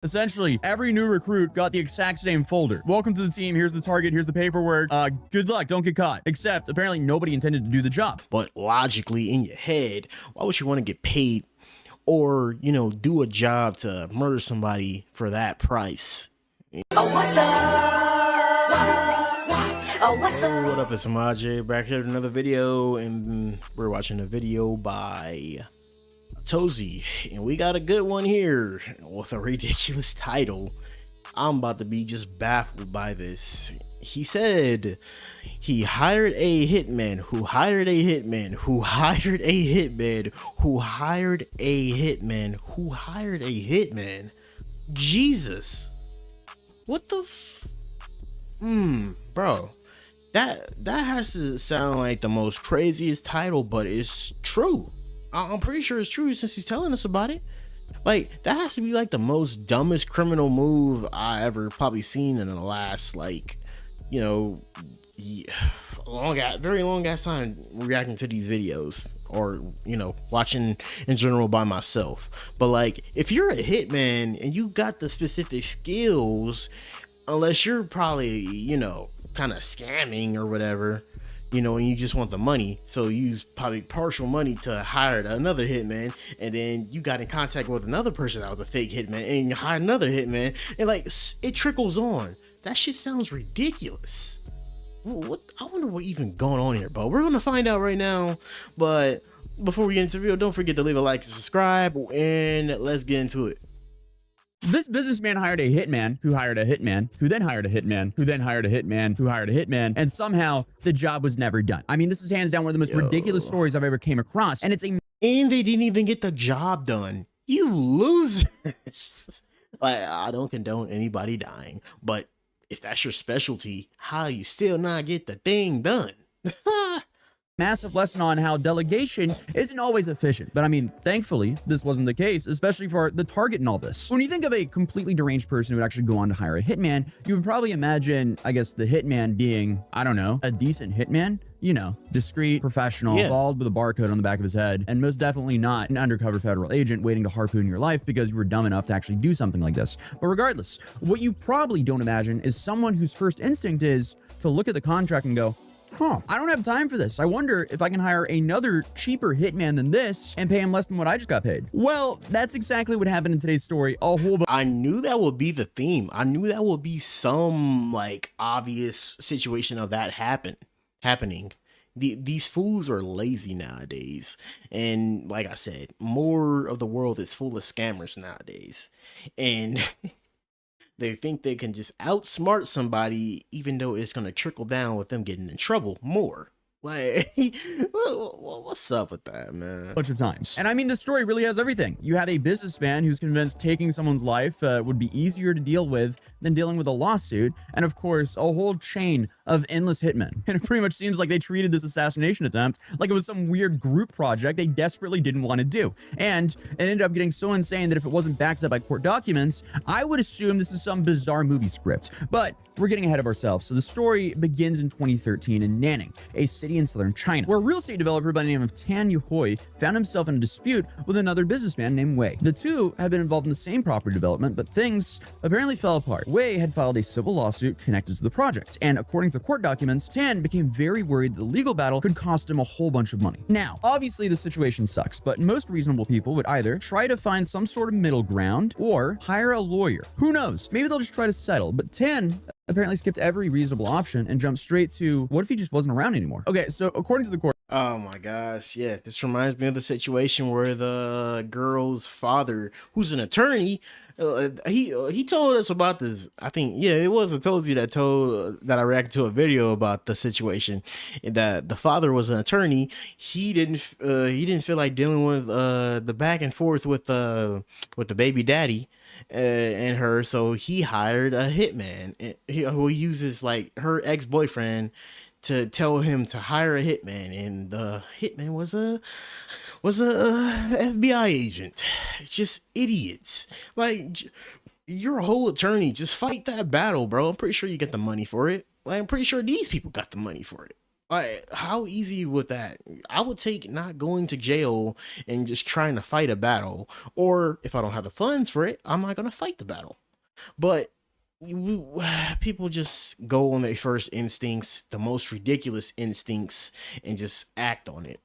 Essentially, every new recruit got the exact same folder. Welcome to the team. Here's the target. Here's the paperwork. Good luck. Don't get caught. Except, apparently, nobody intended to do the job. But logically, in your head, why would you want to get paid or, you know, do a job to murder somebody for that price? Oh, what's up? Oh, what's up? What up, it's Samaj back here with another video, and we're watching a video by Tozy, and we got a good one here with a ridiculous title. I'm about to be just baffled by this. He said he hired a hitman who hired a hitman who hired a hitman who hired a hitman who hired a hitman. Jesus, what the bro, that has to sound like the most craziest title, but it's true. I'm pretty sure it's true since he's telling us about it. Like, that has to be like the most dumbest criminal move I ever probably seen in the last, like, you know, very long ass time reacting to these videos, or, you know, watching in general by myself. But like, if you're a hitman and you got the specific skills, unless you're probably, you know, kind of scamming or whatever, you know, and you just want the money, so you use probably partial money to hire another hitman, and then you got in contact with another person that was a fake hitman, and you hired another hitman, and like, it trickles on. That shit sounds ridiculous. What? I wonder what even going on here, but we're gonna find out right now. But before we get into the video, don't forget to leave a like and subscribe, and let's get into it. This businessman hired a hitman who hired a hitman who then hired a hitman who then hired a hitman who hired a hitman, and somehow the job was never done. I mean, this is hands down one of the most ridiculous stories I've ever came across, and and they didn't even get the job done. You losers. Like, I don't condone anybody dying, but if that's your specialty, how you still not get the thing done? massive lesson on how delegation isn't always efficient. But I mean, thankfully, this wasn't the case, especially for the target in all this. When you think of a completely deranged person who would actually go on to hire a hitman, you would probably imagine, I guess, the hitman being, I don't know, a decent hitman. You know, discreet, professional, bald with a barcode on the back of his head, and most definitely not an undercover federal agent waiting to harpoon your life because you were dumb enough to actually do something like this. But regardless, what you probably don't imagine is someone whose first instinct is to look at the contract and go, I don't have time for this. I wonder if I can hire another cheaper hitman than this and pay him less than what I just got paid. Well, that's exactly what happened in today's story. I knew that would be the theme. I knew that would be some like obvious situation of that happening. These fools are lazy nowadays, and like I said, more of the world is full of scammers nowadays, and they think they can just outsmart somebody, even though it's going to trickle down with them getting in trouble more. Like, what's up with that, man? Bunch of times. And I mean, this story really has everything. You have a businessman who's convinced taking someone's life would be easier to deal with than dealing with a lawsuit. And of course, a whole chain of endless hitmen. And it pretty much seems like they treated this assassination attempt like it was some weird group project they desperately didn't want to do. And it ended up getting so insane that if it wasn't backed up by court documents, I would assume this is some bizarre movie script. But we're getting ahead of ourselves. So the story begins in 2013 in Nanning, a city in southern China, where a real estate developer by the name of Tan Yuhui found himself in a dispute with another businessman named Wei. The two had been involved in the same property development, but things apparently fell apart. Wei had filed a civil lawsuit connected to the project, and according to court documents, Tan became very worried that the legal battle could cost him a whole bunch of money. Now, obviously the situation sucks, but most reasonable people would either try to find some sort of middle ground or hire a lawyer. Who knows? Maybe they'll just try to settle, but Tan apparently skipped every reasonable option and jumped straight to, what if he just wasn't around anymore? Okay, so according to the court, oh my gosh, yeah, this reminds me of the situation where the girl's father, who's an attorney, he told us about this. I think, yeah, it was Atozi that I reacted to a video about the situation, that the father was an attorney. He didn't feel like dealing with the back and forth with the baby daddy and her, so he hired a hitman who uses like her ex-boyfriend to tell him to hire a hitman, and the hitman was a FBI agent. Just idiots. Like, you're a whole attorney, just fight that battle, bro. I'm pretty sure you get the money for it. Like, I'm pretty sure these people got the money for it. How easy would that? I would take not going to jail and just trying to fight a battle. Or if I don't have the funds for it, I'm not going to fight the battle. But people just go on their first instincts, the most ridiculous instincts, and just act on it.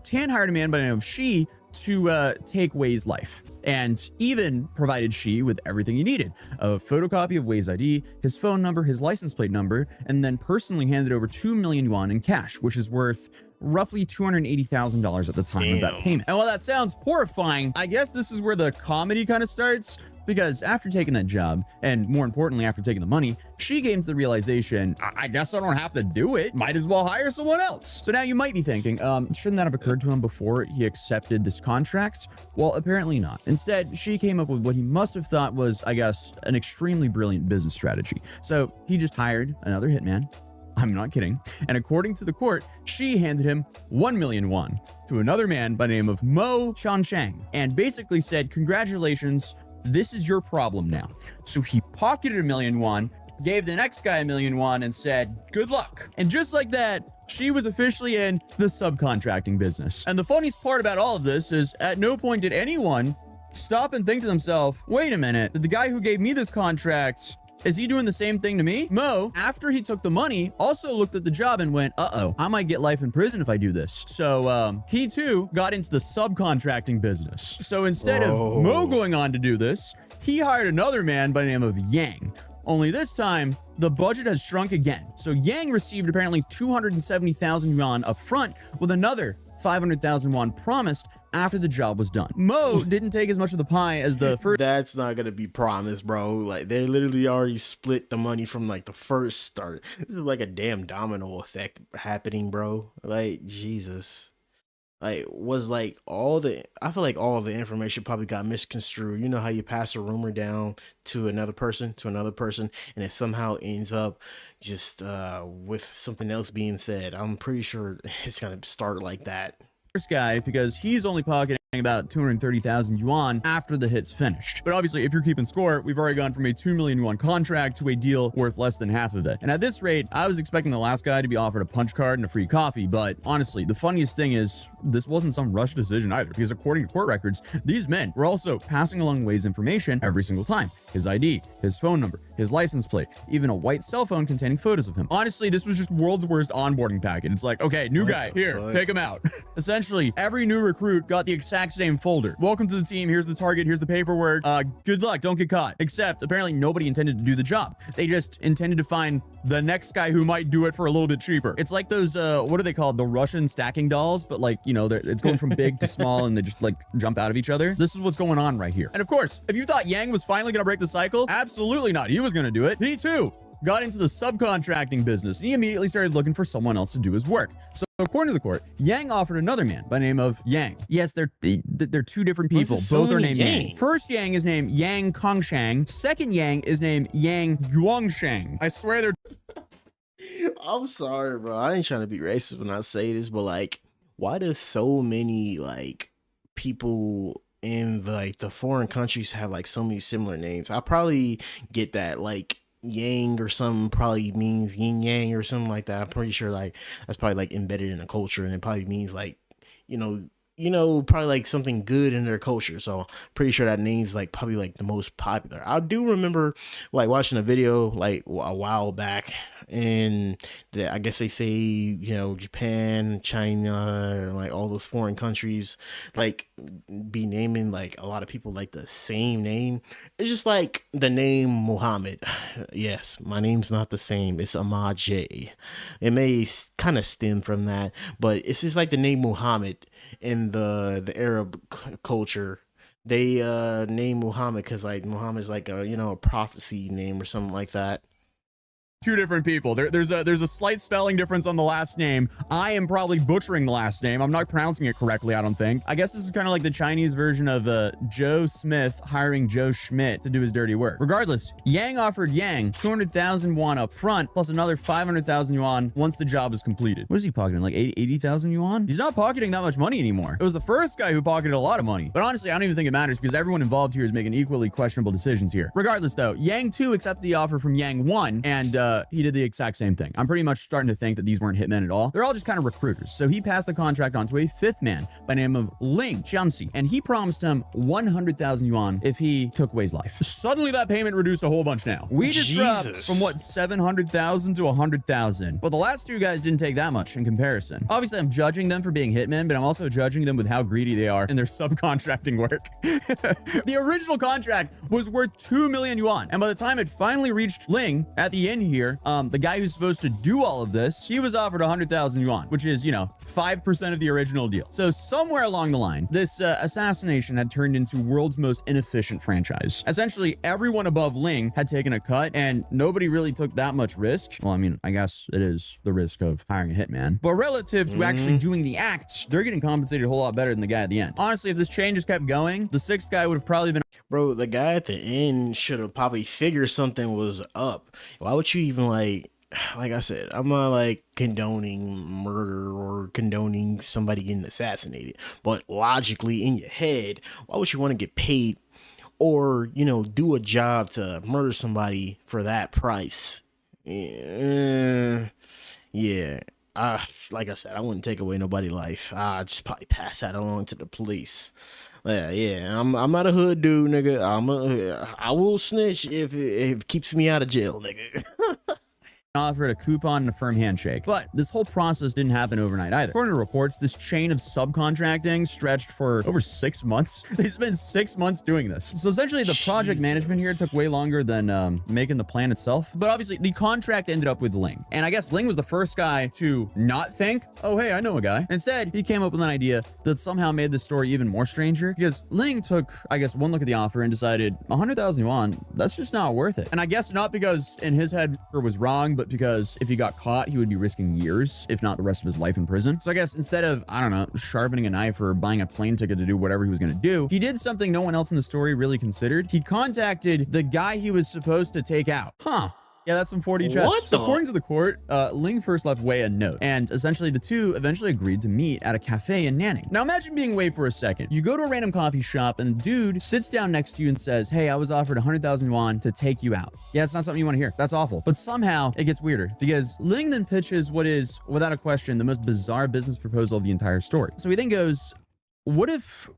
Tan hired a man by the name of Shi to take Wei's life, and even provided Shi with everything he needed: a photocopy of Wei's ID, his phone number, his license plate number, and then personally handed over 2 million yuan in cash, which is worth roughly $280,000 at the time of that payment. And while that sounds horrifying, I guess this is where the comedy kind of starts. Because after taking that job, and more importantly, after taking the money, she came to the realization, I guess I don't have to do it. Might as well hire someone else. So now you might be thinking, shouldn't that have occurred to him before he accepted this contract? Well, apparently not. Instead, she came up with what he must have thought was, I guess, an extremely brilliant business strategy. So he just hired another hitman. I'm not kidding. And according to the court, she handed him 1 million won to another man by the name of Mo Chanchang, and basically said, congratulations, this is your problem now. So he pocketed 1 million won, gave the next guy 1 million won, and said, good luck. And just like that, she was officially in the subcontracting business. And the funniest part about all of this is at no point did anyone stop and think to themselves, wait a minute, the guy who gave me this contract, is he doing the same thing to me? Mo, after he took the money, also looked at the job and went, uh-oh, I might get life in prison if I do this. So he too got into the subcontracting business. So instead of Mo going on to do this, he hired another man by the name of Yang. Only this time, the budget has shrunk again. So Yang received apparently 270,000 yuan up front, with another 500,000 won promised after the job was done. Mo didn't take as much of the pie as the first. That's not gonna be promised, bro. Like, they literally already split the money from like the first start. This is like a damn domino effect happening, bro. Like, Jesus. Like, was like I feel like all the information probably got misconstrued. You know how you pass a rumor down to another person, and it somehow ends up just with something else being said. I'm pretty sure it's gonna start like that. First guy, because he's only pocketing about 230,000 yuan after the hit's finished. But obviously, if you're keeping score, we've already gone from a 2 million yuan contract to a deal worth less than half of it. And at this rate, I was expecting the last guy to be offered a punch card and a free coffee. But honestly, the funniest thing is this wasn't some rushed decision either, because according to court records, these men were also passing along Wei's information every single time: his ID, his phone number, his license plate, even a white cell phone containing photos of him. Honestly, this was just world's worst onboarding packet. It's like, okay, new guy, here, take him out. Essentially, every new recruit got the exact same folder. Welcome to the team. Here's the target. Here's the paperwork. Good luck. Don't get caught. Except apparently nobody intended to do the job. They just intended to find the next guy who might do it for a little bit cheaper. It's like those, what are they called? The Russian stacking dolls, but like, you know, it's going from big to small and they just like jump out of each other. This is what's going on right here. And of course, if you thought Yang was finally going to break the cycle, absolutely not. He was going to do it. He too got into the subcontracting business, and he immediately started looking for someone else to do his work. So according to the court, Yang offered another man by the name of Yang. Yes, they're two different people. Both are named Yang. First Yang is named Yang Kongshang. Second Yang is named Yang Yuangshang. I swear they're... I'm sorry, bro. I ain't trying to be racist when I say this, but like, why does so many like people in the foreign countries have like so many similar names? I probably get that like Yang or something probably means yin yang or something like that. I'm pretty sure like that's probably like embedded in the culture, and it probably means like, you know, probably like something good in their culture. So pretty sure that name's like probably like the most popular. I do remember like watching a video like a while back, and I guess they say, you know, Japan, China, like all those foreign countries like be naming like a lot of people like the same name. It's just like the name Muhammad. Yes, my name's not the same. It's Ahmad J. It may kind of stem from that, but it's just like the name Muhammad in the Arab culture. They name Muhammad because like Muhammad's like a, you know, a prophecy name or something like that. Two different people. There's a slight spelling difference on the last name. I am probably butchering the last name. I'm not pronouncing it correctly, I don't think. I guess this is kind of like the Chinese version of Joe Smith hiring Joe Schmidt to do his dirty work. Regardless, Yang offered Yang 200,000 yuan up front, plus another 500,000 yuan once the job is completed. What is he pocketing? Like 80,000 yuan? He's not pocketing that much money anymore. It was the first guy who pocketed a lot of money. But honestly, I don't even think it matters, because everyone involved here is making equally questionable decisions here. Regardless though, Yang too accepted the offer from Yang 1, and he did the exact same thing. I'm pretty much starting to think that these weren't hitmen at all. They're all just kind of recruiters. So he passed the contract on to a fifth man by the name of Ling Jianxi, and he promised him 100,000 yuan if he took Wei's life. Suddenly that payment reduced a whole bunch now. We just dropped from what, 700,000 to 100,000. But the last two guys didn't take that much in comparison. Obviously, I'm judging them for being hitmen, but I'm also judging them with how greedy they are in their subcontracting work. The original contract was worth 2 million yuan. And by the time it finally reached Ling at the end here, the guy who's supposed to do all of this, he was offered 100,000 yuan, which is, 5% of the original deal. So somewhere along the line, this assassination had turned into world's most inefficient franchise. Essentially, everyone above Ling had taken a cut and nobody really took that much risk. Well, I mean, I guess it is the risk of hiring a hitman, but relative to actually doing the acts, they're getting compensated a whole lot better than the guy at the end. Honestly, if this chain just kept going, the sixth guy would have probably been... Bro, the guy at the end should have probably figured something was up. Why would you even like I said, I'm not like condoning murder or condoning somebody getting assassinated, but logically in your head, why would you want to get paid or, do a job to murder somebody for that price? Yeah. Like I said, I wouldn't take away nobody's life. I'd just probably pass that along to the police. Yeah, I'm not a hood dude, nigga. I will snitch if it keeps me out of jail, nigga. Offered a coupon and a firm handshake. But this whole process didn't happen overnight either. According to reports, this chain of subcontracting stretched for over 6 months. They spent 6 months doing this. So essentially the project management here took way longer than making the plan itself. But obviously the contract ended up with Ling. And I guess Ling was the first guy to not think, oh, hey, I know a guy. Instead, he came up with an idea that somehow made the story even more stranger because Ling took, I guess, one look at the offer and decided 100,000 yuan, that's just not worth it. And I guess not because in his head it was wrong, but because if he got caught, he would be risking years, if not the rest of his life in prison. So I guess instead of, I don't know, sharpening a knife or buying a plane ticket to do whatever he was going to do, he did something no one else in the story really considered. He contacted the guy he was supposed to take out. Yeah, that's some 40 chests. So according to the court, Ling first left Wei a note, and essentially the two eventually agreed to meet at a cafe in Nanning. Now imagine being Wei for a second. You go to a random coffee shop and the dude sits down next to you and says, hey, I was offered 100,000 yuan to take you out. Yeah, it's not something you want to hear. That's awful. But somehow it gets weirder because Ling then pitches what is, without a question, the most bizarre business proposal of the entire story. So he then goes, what if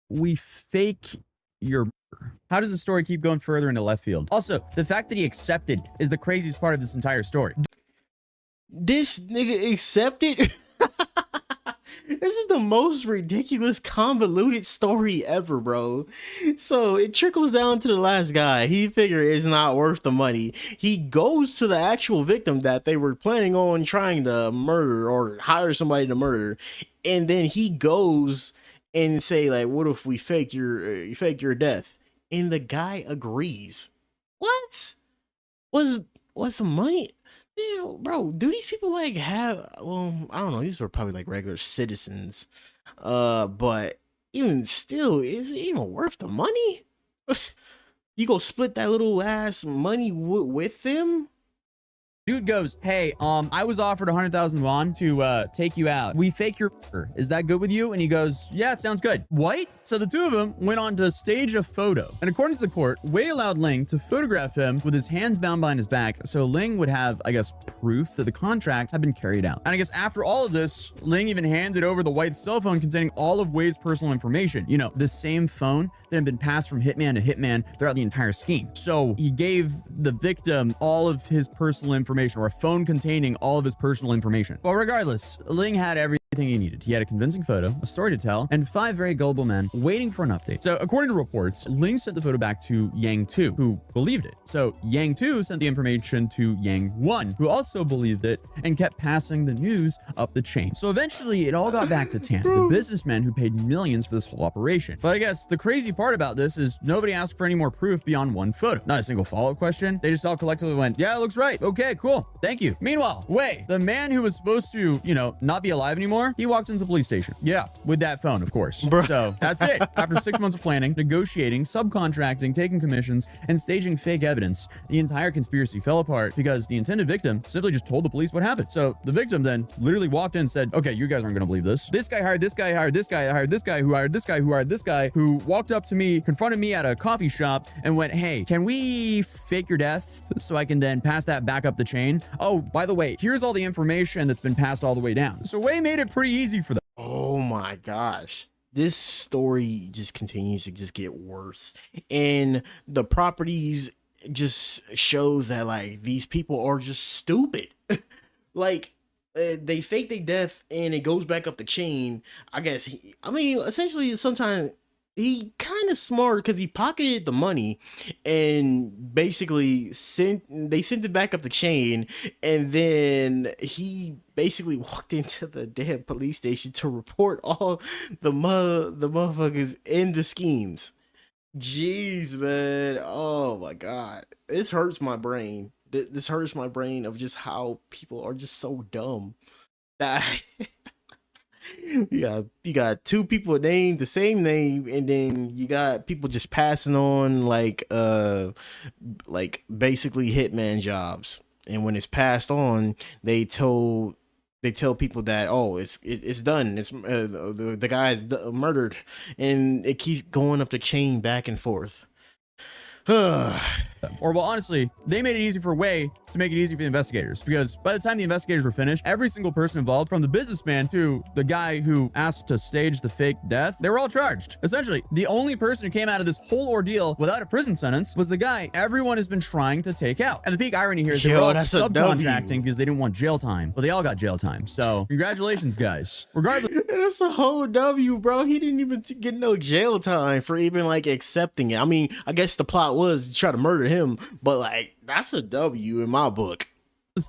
we fake your... How does the story keep going further into left field? Also, the fact that he accepted is the craziest part of this entire story. This nigga accepted? This is the most ridiculous, convoluted story ever, bro. So it trickles down to the last guy. He figured it's not worth the money. He goes to the actual victim that they were planning on trying to murder or hire somebody to murder. And then he goes and say, like, what if we fake your death? And the guy agrees. What? What's the money? Man, bro, do these people like have, well, I don't know, these were probably like regular citizens. But even still, is it even worth the money? You go split that little ass money with them? Dude goes, hey, I was offered 100,000 yuan to take you out. We fake your Is that good with you? And he goes, yeah, it sounds good. What? So the two of them went on to stage a photo. And according to the court, Wei allowed Ling to photograph him with his hands bound behind his back. So Ling would have, I guess, proof that the contract had been carried out. And I guess after all of this, Ling even handed over the white cell phone containing all of Wei's personal information. You know, the same phone that had been passed from hitman to hitman throughout the entire scheme. So he gave the victim all of his personal information, or a phone containing all of his personal information. Well, regardless, Ling had everything he needed. He had a convincing photo, a story to tell, and 5 very gullible men waiting for an update. So according to reports, Ling sent the photo back to Yang 2, who believed it. So Yang 2 sent the information to Yang 1, who also believed it and kept passing the news up the chain. So eventually it all got back to Tan, the businessman who paid millions for this whole operation. But I guess the crazy part about this is nobody asked for any more proof beyond one photo. Not a single follow-up question. They just all collectively went, yeah, it looks right. Okay, cool. Thank you. Meanwhile, Wei, the man who was supposed to, not be alive anymore, more, he walked into the police station. Yeah, with that phone, of course. Bruh. So that's it. After 6 months of planning, negotiating, subcontracting, taking commissions, and staging fake evidence, the entire conspiracy fell apart because the intended victim simply just told the police what happened. So the victim then literally walked in and said, okay, you guys aren't gonna believe this. This guy hired this guy, hired this guy, hired this guy, who hired this guy, who hired this guy, who walked up to me, confronted me at a coffee shop and went, hey, can we fake your death so I can then pass that back up the chain? Oh, by the way, here's all the information that's been passed all the way down. So Wei made it pretty easy for them. Oh my gosh. This story just continues to just get worse. And the properties just shows that like these people are just stupid. Like they fake their death and it goes back up the chain. I guess essentially sometimes he kind of smart because he pocketed the money and basically sent it back up the chain, and then he basically walked into the damn police station to report all the motherfuckers in the schemes. Jeez, man. Oh my god. This hurts my brain. This hurts my brain of just how people are just so dumb. That you got two people named the same name, and then you got people just passing on like basically hitman jobs. And when it's passed on, they tell people that, oh, it's done, it's the guy's murdered, and it keeps going up the chain back and forth. Or well, honestly, they made it easy for Wei to make it easy for the investigators, because by the time the investigators were finished, every single person involved, from the businessman to the guy who asked to stage the fake death, they were all charged. Essentially, the only person who came out of this whole ordeal without a prison sentence was the guy everyone has been trying to take out. And the peak irony here is they were all subcontracting because they didn't want jail time, but they all got jail time. So congratulations, guys. Regardless, that's a whole W, bro. He didn't even get no jail time for even like accepting it. I mean, I guess the plot was to try to murder him, but like that's a W in my book.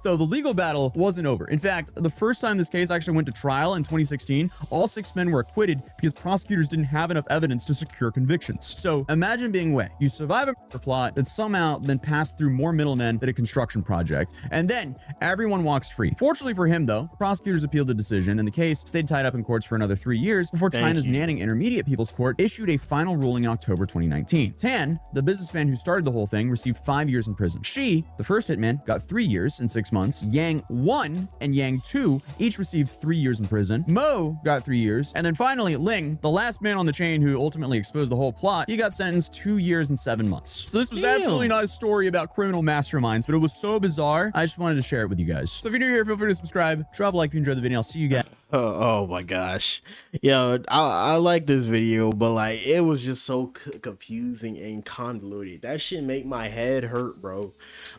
though, the legal battle wasn't over. In fact, the first time this case actually went to trial in 2016, all 6 men were acquitted because prosecutors didn't have enough evidence to secure convictions. So imagine being Wei. You survive a murder plot that somehow then passed through more middlemen than a construction project, and then everyone walks free. Fortunately for him, though, prosecutors appealed the decision, and the case stayed tied up in courts for another 3 years before China's Nanning Intermediate People's Court issued a final ruling in October 2019. Tan, the businessman who started the whole thing, received 5 years in prison. Shi, the first hitman, got 3 years and 6 months. Yang 1 and Yang 2 each received 3 years in prison. Mo got 3 years. And then finally, Ling, the last man on the chain who ultimately exposed the whole plot, he got sentenced 2 years and 7 months. So this was absolutely not a story about criminal masterminds, but it was so bizarre, I just wanted to share it with you guys. So if you're new here, feel free to subscribe, drop a like if you enjoyed the video. I'll see you guys. Oh my gosh. Yo, I like this video, but like it was just so confusing and convoluted. That shit make my head hurt, bro.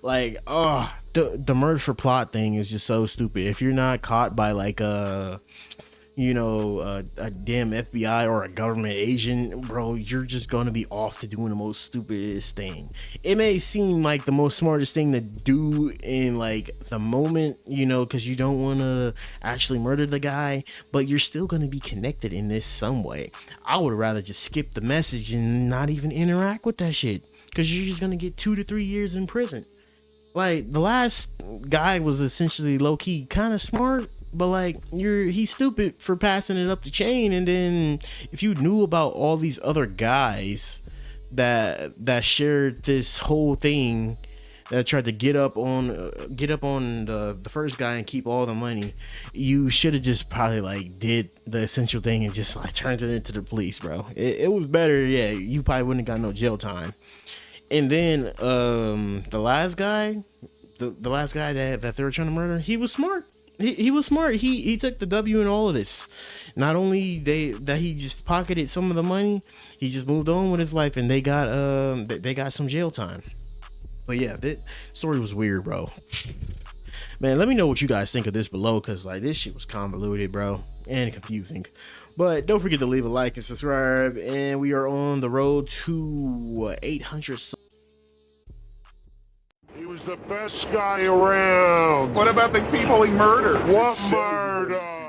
Like, oh, the murder for plot thing is just so stupid. If you're not caught by like a damn FBI or a government agent, bro, you're just gonna be off to doing the most stupidest thing. It may seem like the most smartest thing to do in like the moment, because you don't want to actually murder the guy, but you're still gonna be connected in this some way. I would rather just skip the message and not even interact with that shit, because you're just gonna get 2 to 3 years in prison. Like, the last guy was essentially low-key kind of smart, but like he's stupid for passing it up the chain. And then if you knew about all these other guys that shared this whole thing, that tried to get up on the first guy and keep all the money, you should have just probably like did the essential thing and just like turned it into the police, bro. It was better. Yeah, you probably wouldn't have got no jail time. And then the last guy that they were trying to murder, he was smart. He was smart. He took the W in all of this. Not only that he just pocketed some of the money, he just moved on with his life, and they got some jail time. But yeah, that story was weird, bro. Man, let me know what you guys think of this below, because like this shit was convoluted, bro, and confusing. But don't forget to leave a like and subscribe, and we are on the road to 800. He was the best guy around. What about the people he murdered? What murder?